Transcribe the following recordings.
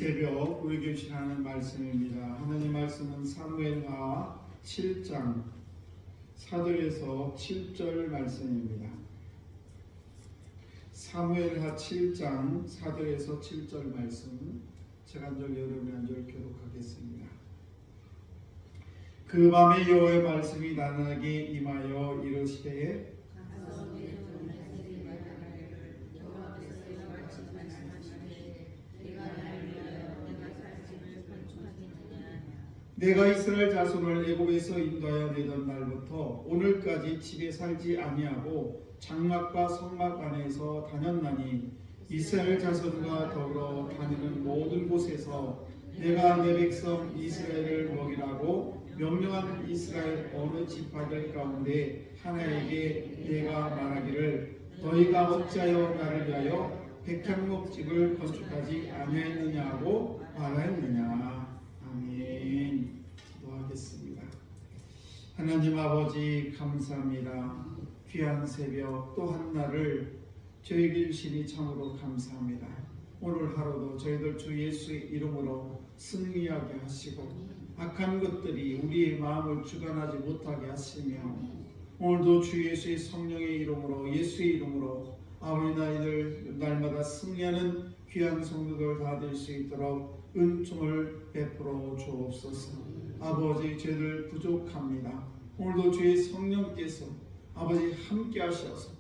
새벽 우리 교실하는 말씀입니다. 하나님 말씀은 사무엘하 7장 4절에서 7절 말씀입니다. 사무엘하 7장 4절에서 7절 말씀 제가 한 절 여러분이 한 절 교독하겠습니다. 그 밤에 여호와의 말씀이 나에게 임하여 이르시되 내가 이스라엘 자손을 애굽에서 인도하여 내던 날부터 오늘까지 집에 살지 아니하고 장막과 성막 안에서 다녔나니 이스라엘 자손과 더불어 다니는 모든 곳에서 내가 내 백성 이스라엘을 먹이라고 명령한 이스라엘 어느 지파들 가운데 하나에게 내가 말하기를 너희가 어찌하여 나를 위하여 백향목집을 건축하지 아니하였느냐고 말하였느냐. 아멘. 기도하겠습니다. 하나님 아버지 감사합니다. 귀한 새벽 또 한 날을 저에게 주시니 참으로 감사합니다. 오늘 하루도 저희들 주 예수의 이름으로 승리하게 하시고 악한 것들이 우리의 마음을 주관하지 못하게 하시며 오늘도 주 예수의 성령의 이름으로 예수의 이름으로 아버지 나이들 날마다 승리하는 귀한 성도들 다 될 수 있도록 은총을 베풀어 주옵소서. 아버지 저희들 부족합니다. 오늘도 주의 성령께서 아버지 함께 하셔서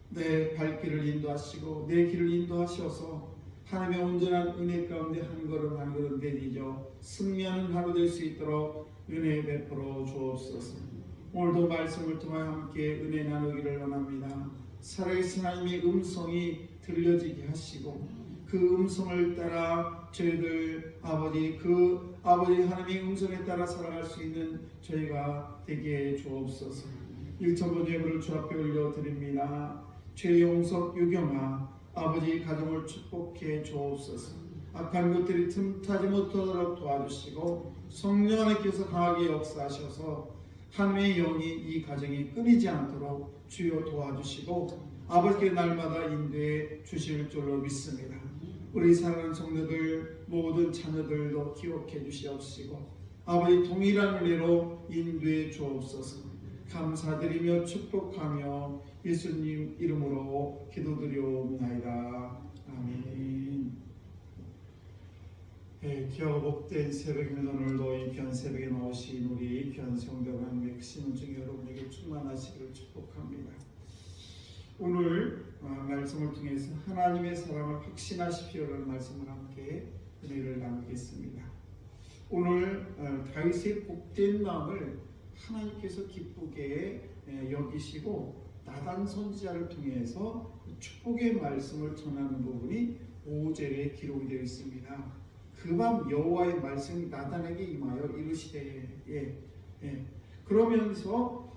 내 발길을 인도하시고 내 길을 인도하셔서 하나님의 온전한 은혜 가운데 한 걸음 한 걸음 내디뎌 승리하는 하루 될 수 있도록 은혜 베풀어 주옵소서. 오늘도 말씀을 통하여 함께 은혜 나누기를 원합니다. 살아계신 하나님의 음성이 들려지게 하시고 그 음성을 따라 저희들 아버지 하나님의 음성에 따라 살아갈 수 있는 저희가 되게 주옵소서. 1천번 예물을 주 앞에 올려드립니다. 최용석 유경아 아버지 가정을 축복해 주옵소서. 악한 것들이 틈타지 못하도록 도와주시고 성령 하나님께서 강하게 역사하셔서 하나님의 영이 이 가정이 끊이지 않도록 주여 도와주시고 아버지께 날마다 인도해 주실 줄로 믿습니다. 우리 사랑하는 성도들 모든 자녀들도 기억해 주시옵시고 아버지 동일한 은혜로 인도해 주옵소서. 감사드리며 축복하며 예수님 이름으로 기도드리옵나이다. 아멘. 귀하고 복된 새벽입니다. 오늘도 이 귀한 새벽에 나오신 우리 귀한 성도가 하나님의 크신 은총이 여러분에게 충만하시기를 축복합니다. 오늘 말씀을 통해서 하나님의 사랑을 확신하십시오라는 말씀을 함께 은혜를 나누겠습니다. 오늘 다윗의 복된 마음을 하나님께서 기쁘게 여기시고 나단 선지자를 통해서 축복의 말씀을 전하는 부분이 5절에 기록이 되어 있습니다. 그 밤 여호와의 말씀이 나단에게 임하여 이르시되 그러면서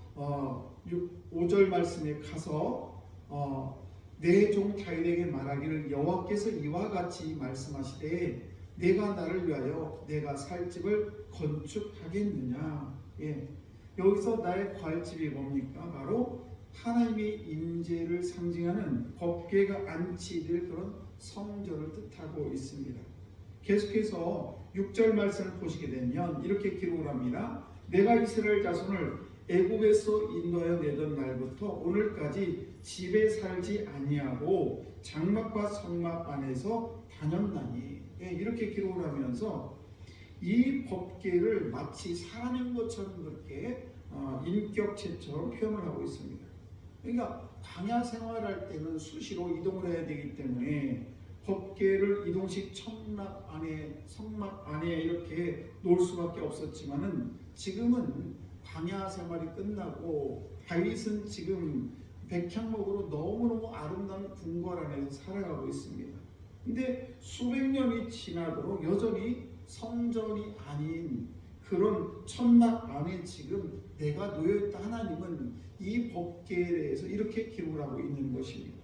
5절 말씀에 가서 내 종 다윗에게 말하기를 여호와께서 이와 같이 말씀하시되 내가 나를 위하여 내가 살 집을 건축하겠느냐. 여기서 나의 과일집이 뭡니까? 바로 하나님의 임재를 상징하는 법궤가 안치될 그런 성전을 뜻하고 있습니다. 계속해서 6절 말씀을 보시게 되면 이렇게 기록을 합니다. 내가 이스라엘 자손을 애굽에서 인도하여 내던 날부터 오늘까지 집에 살지 아니하고 장막과 성막 안에서 다녔나니 이렇게 기록을 하면서 이 법궤를 마치 사람인 것처럼 그렇게 인격체처럼 표현을 하고 있습니다. 그러니까 광야 생활할 때는 수시로 이동을 해야 되기 때문에 법궤를 이동식 성막 안에 이렇게 놓을 수밖에 없었지만은 지금은 광야 생활이 끝나고 다윗은 지금 백향목으로 너무너무 아름다운 궁궐 안에서 살아가고 있습니다. 근데 수백 년이 지나도록 여전히 성전이 아닌 그런 천막 안에 지금 내가 놓여있다. 하나님은 이 법궤에 대해서 이렇게 기록을 하고 있는 것입니다.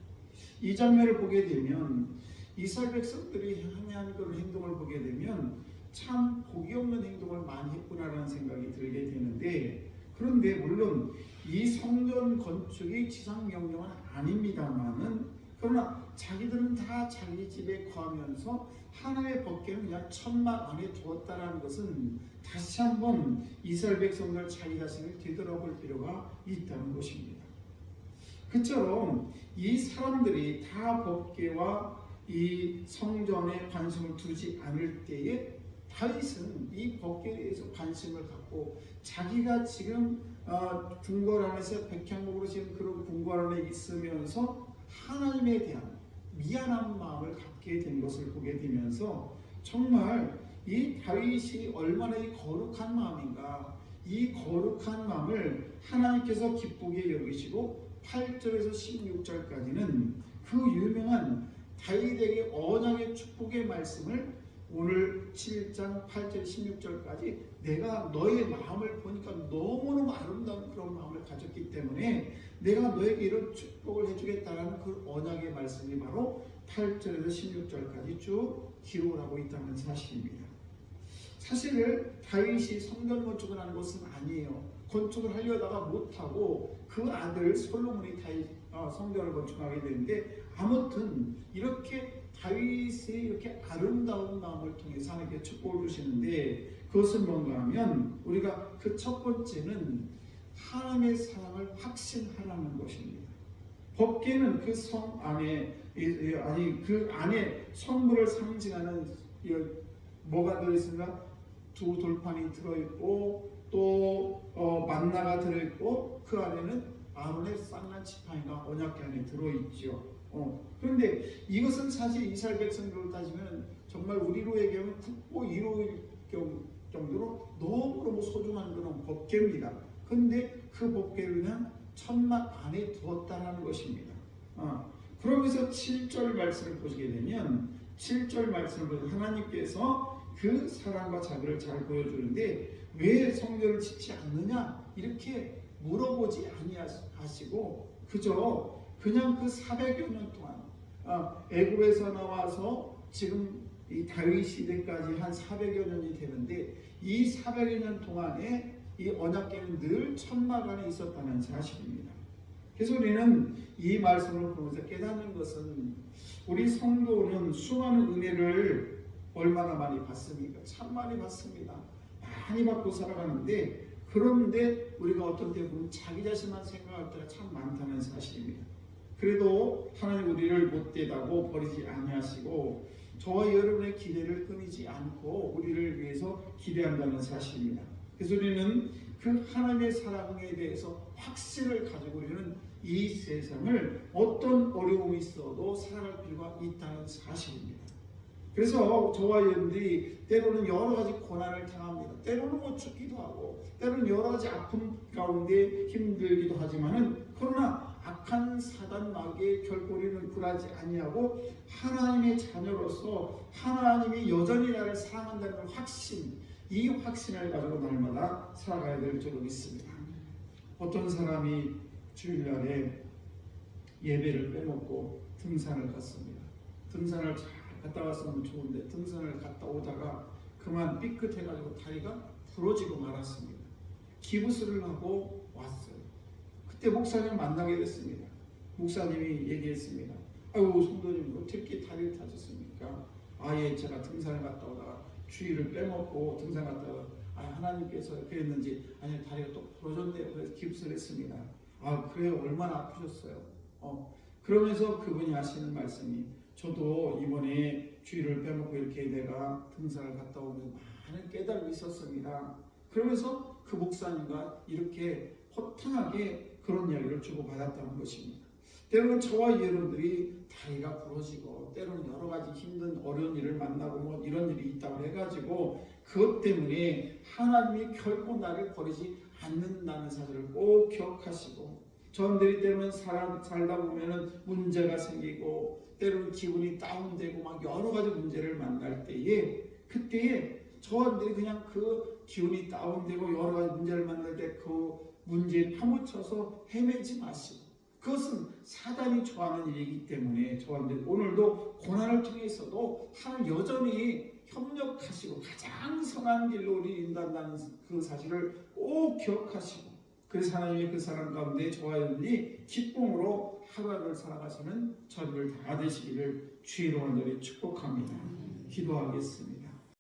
이 장면을 보게 되면 이스라엘 백성들이 하는 그런 행동을 보게 되면 참 복이 없는 행동을 많이 했구나라는 생각이 들게 되는데, 그런데 물론 이 성전 건축이 지상 명령은 아닙니다만은 그러나 자기들은 다 자기 집에 거하면서 하나님의 법궤는 그냥 천막 안에 두었다라는 것은 다시 한번 이스라엘 백성들 자기 자신을 되돌아볼 필요가 있다는 것입니다. 그처럼 이 사람들이 다 법궤와 이 성전에 관심을 두지 않을 때에 다윗은 이 법궤에 대해서 관심을 갖고 자기가 지금 궁궐 안에서 백향목으로 지금 그런 궁궐 안에 있으면서 하나님에 대한 미안한 마음을 갖게 된 것을 보게 되면서 정말 이 다윗이 얼마나 이 거룩한 마음인가, 이 거룩한 마음을 하나님께서 기쁘게 여기시고 8절에서 16절까지는 그 유명한 다윗에게 언약의 축복의 말씀을 오늘 7장 8절 16절까지 내가 너의 마음을 보니까 너무너무 아름다운 그런 마음을 가졌기 때문에 내가 너에게 이런 축복을 해주겠다라는 그 언약의 말씀이 바로 8절에서 16절까지 쭉 기록을 하고 있다는 사실입니다. 사실 다윗이 성전 건축을 하는 것은 아니에요. 건축을 하려다가 못하고 그 아들 솔로몬이 성전을 건축하게 되는데, 아무튼 이렇게 다윗의 이렇게 아름다운 마음을 통해서 하나님께 축복을 주시는데, 그것은 뭔가 하면 우리가 그 첫 번째는 하나님의 사랑을 확신하라는 것입니다. 법궤는 그 성 안에 그 안에 성물을 상징하는 뭐가 들어있습니까? 두 돌판이 들어있고 또 만나가 들어있고 그 안에는 아론의 쌍난 지팡이가 언약궤 안에 들어있죠. 그런데 이것은 사실 이스라엘 백성들로 따지면 정말 우리로 얘기하면 국보 1호일 정도로 너무너무 소중한 그런 법궤입니다. 그런데 그 법궤를 그냥 천막 안에 두었다는 것입니다. 그러면서 7절 말씀을 보시게 되면 7절 말씀을 보면 하나님께서 그 사랑과 자비를 잘 보여주는데 왜 성전을 짓지 않느냐 이렇게 물어보지 아니하시고 그냥 그 400여 년 동안 애굽에서 나와서 지금 이 다윗 시대까지 한 400여 년이 되는데 이 400여 년 동안에 이 언약궤는 늘 천막 안에 있었다는 사실입니다. 그래서 우리는 이 말씀을 보면서 깨닫는 것은 우리 성도는 수많은 은혜를 얼마나 많이 받습니까? 참 많이 받습니다. 많이 받고 살아가는데, 그런데 우리가 어떤 때 보면 자기 자신만 생각할 때가 참 많다는 사실입니다. 그래도 하나님 우리를 못되다고 버리지 아니하시고 저와 여러분의 기대를 끊이지 않고 우리를 위해서 기대한다는 사실입니다. 그래서 우리는 그 하나님의 사랑에 대해서 확신을 가지고 우리는 이 세상을 어떤 어려움이 있어도 살아갈 필요가 있다는 사실입니다. 그래서 저와 여러분들이 때로는 여러 가지 고난을 당합니다. 때로는 못 죽기도 하고 때로는 여러 가지 아픔 가운데 힘들기도 하지만은 그러나 악한 사단 마귀의 결코 우리는 굴하지 아니하고 하나님의 자녀로서 하나님이 여전히 나를 사랑한다는 확신, 이 확신을 가지고 날마다 살아가야 될 줄로 믿습니다. 어떤 사람이 주일날에 예배를 빼먹고 등산을 갔습니다. 등산을 잘 갔다 왔으면 좋은데 등산을 갔다 오다가 그만 삐끗해가지고 다리가 부러지고 말았습니다. 기부스를 하고 왔어요. 그때 목사님 만나게 됐습니다. 목사님이 얘기했습니다. 아이고 성도님 어떻게 다리를 다쳤습니까? 예, 제가 등산을 갔다 오다가 주일을 빼먹고 등산 갔다가 하나님께서 그랬는지 아니 다리가 또 부러졌네요. 그래서 기부스를 했습니다. 그래요? 얼마나 아프셨어요? 그러면서 그분이 하시는 말씀이 저도 이번에 주일을 빼먹고 이렇게 내가 등산을 갔다 오면 많은 깨달음이 있었습니다. 그러면서 그 목사님과 이렇게 허탕하게 그런 이야기를 주고받았다는 것입니다. 때로는 저와 여러분들이 다리가 부러지고 때로는 여러 가지 힘든 어려운 일을 만나고 뭐 이런 일이 있다고 해가지고 그것 때문에 하나님이 결코 나를 버리지 않는다는 사실을 꼭 기억하시고, 저들이 때로는 살다 보면은 문제가 생기고 때로는 기분이 다운되고 막 여러 가지 문제를 만날 때에 그때에 저들이 그냥 그 기분이 다운되고 여러 가지 문제를 만날 때 그 문제에 파묻혀서 헤매지 마시고, 그것은 사단이 좋아하는 일이기 때문에 저한테 오늘도 고난을 통해서도 하나님 여전히 협력하시고 가장 선한 길로 우리 인도한다는 그 사실을 꼭 기억하시고, 그래서 하나님이 그 사람 가운데 좋아하니 기쁨으로 하루하루를 살아가시는 저를 다 되시기를 주의 이름으로 축복합니다. 기도하겠습니다.